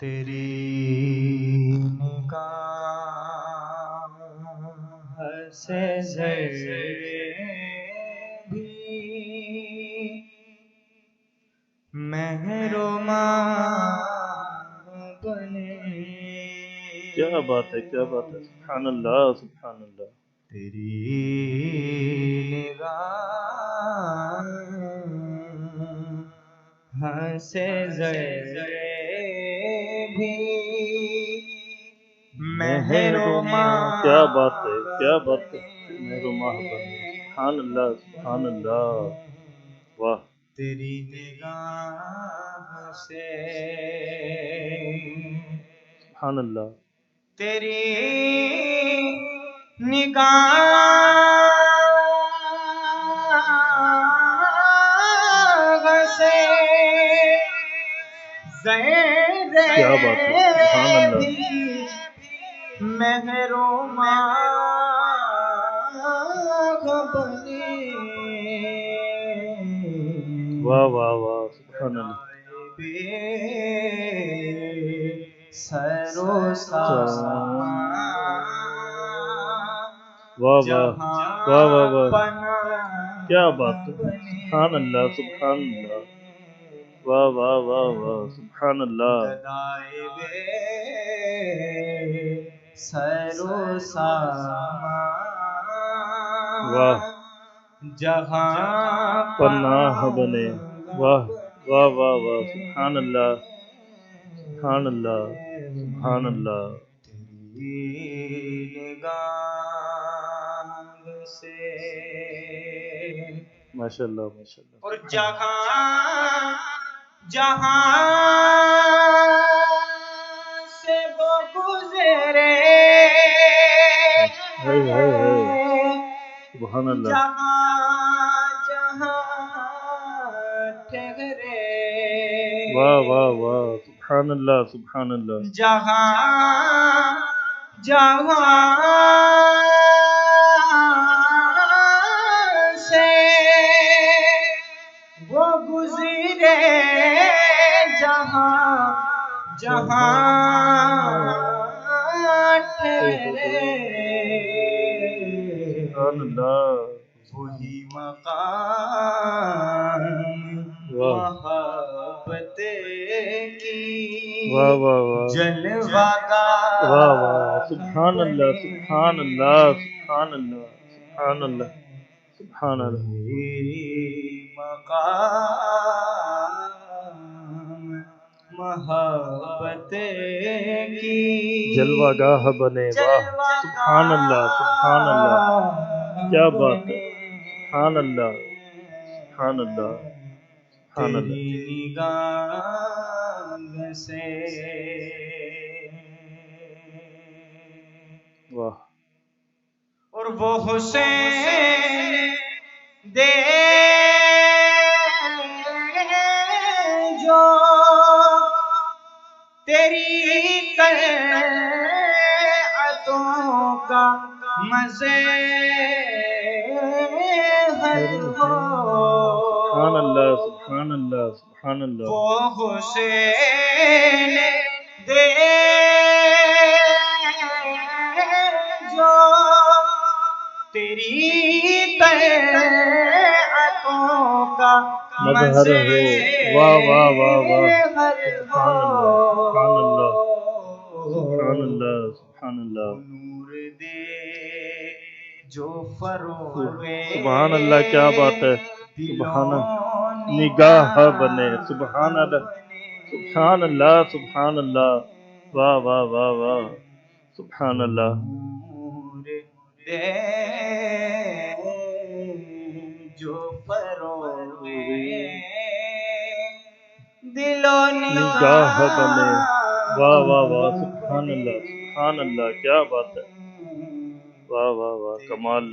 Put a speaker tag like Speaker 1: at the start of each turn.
Speaker 1: تیری نگاہ سے ذرے بھی مہربان بنے.
Speaker 2: کیا بات ہے، کیا بات ہے، سبحان اللہ، سبحان اللہ.
Speaker 1: تیری نگاہ سے ذرے بھی مہربان.
Speaker 2: کیا بات ہے، کیا بات ہے، مہربان بنے. سبحان اللہ، سبحان اللہ. واہ.
Speaker 1: تیری نگاہ سے
Speaker 2: سبحان اللہ.
Speaker 1: تیری نگاہ سے
Speaker 2: کیا بات ہے، سبحان اللہ.
Speaker 1: بھی مہربان بنے.
Speaker 2: واہ واہ واہ، سبحان اللہ.
Speaker 1: سرو سامان
Speaker 2: واہ واہ واہ واہ واہ.
Speaker 1: پناہ
Speaker 2: کیا بات ہے، سبحان اللہ، سبحان اللہ. واہ واہ واہ واہ، سبحان اللہ.
Speaker 1: گدائے بے سرو سامان
Speaker 2: واہ.
Speaker 1: جہاں
Speaker 2: پناہ بنے. واہ واہ واہ واہ، سبحان اللہ، سبحان اللہ، سبحان اللہ.
Speaker 1: تیری نگاہ سے
Speaker 2: ماشاء اللہ، ماشاء اللہ.
Speaker 1: اور جہاں سے وہ گزرے
Speaker 2: سبحان اللہ.
Speaker 1: جہاں ٹھہرے.
Speaker 2: واہ واہ واہ، سبحان اللہ، سبحان اللہ.
Speaker 1: جہاں سے وہ گزرے جہاں ٹھہرے.
Speaker 2: سبحان اللہ.
Speaker 1: وہی مقام محبت کی
Speaker 2: واہ واہ واہ،
Speaker 1: جلوہ گاہ.
Speaker 2: واہ واہ، سبحان اللہ، سبحان اللہ، سبحان اللہ، سبحان اللہ، سبحان اللہ.
Speaker 1: مقام محبت کی
Speaker 2: جلوہ گاہ بنے. واہ، سبحان اللہ، سبحان اللہ. کیا بات ہے، سبحان اللہ، سبحان اللہ، سبحان اللہ.
Speaker 1: تیری نگاہ سے.
Speaker 2: واہ.
Speaker 1: اور وہ حسین دے جو تیری طاعتوں کا مظہر ہو.
Speaker 2: سبحان اللہ، سبحان اللہ، سبحان اللہ.
Speaker 1: وہ حسین دے جو تیری طاعتوں کا
Speaker 2: مظہر ہو. واہ واہ واہ واہ، سبحان اللہ، سبحان اللہ، سبحان اللہ.
Speaker 1: نور دے جو فروغ
Speaker 2: سبحان اللہ، کیا بات ہے، سبحان اللہ. نگاہ بنے. سبحان اللہ، سبحان اللہ، سبحان اللہ. واہ واہ واہ واہ، سبحان اللہ.
Speaker 1: نور دے جو فروغ دل و
Speaker 2: نگاہ بنے. واہ واہ واہ، سبحان اللہ، سبحان اللہ. کیا بات ہے، واہ واہ واہ، کمال.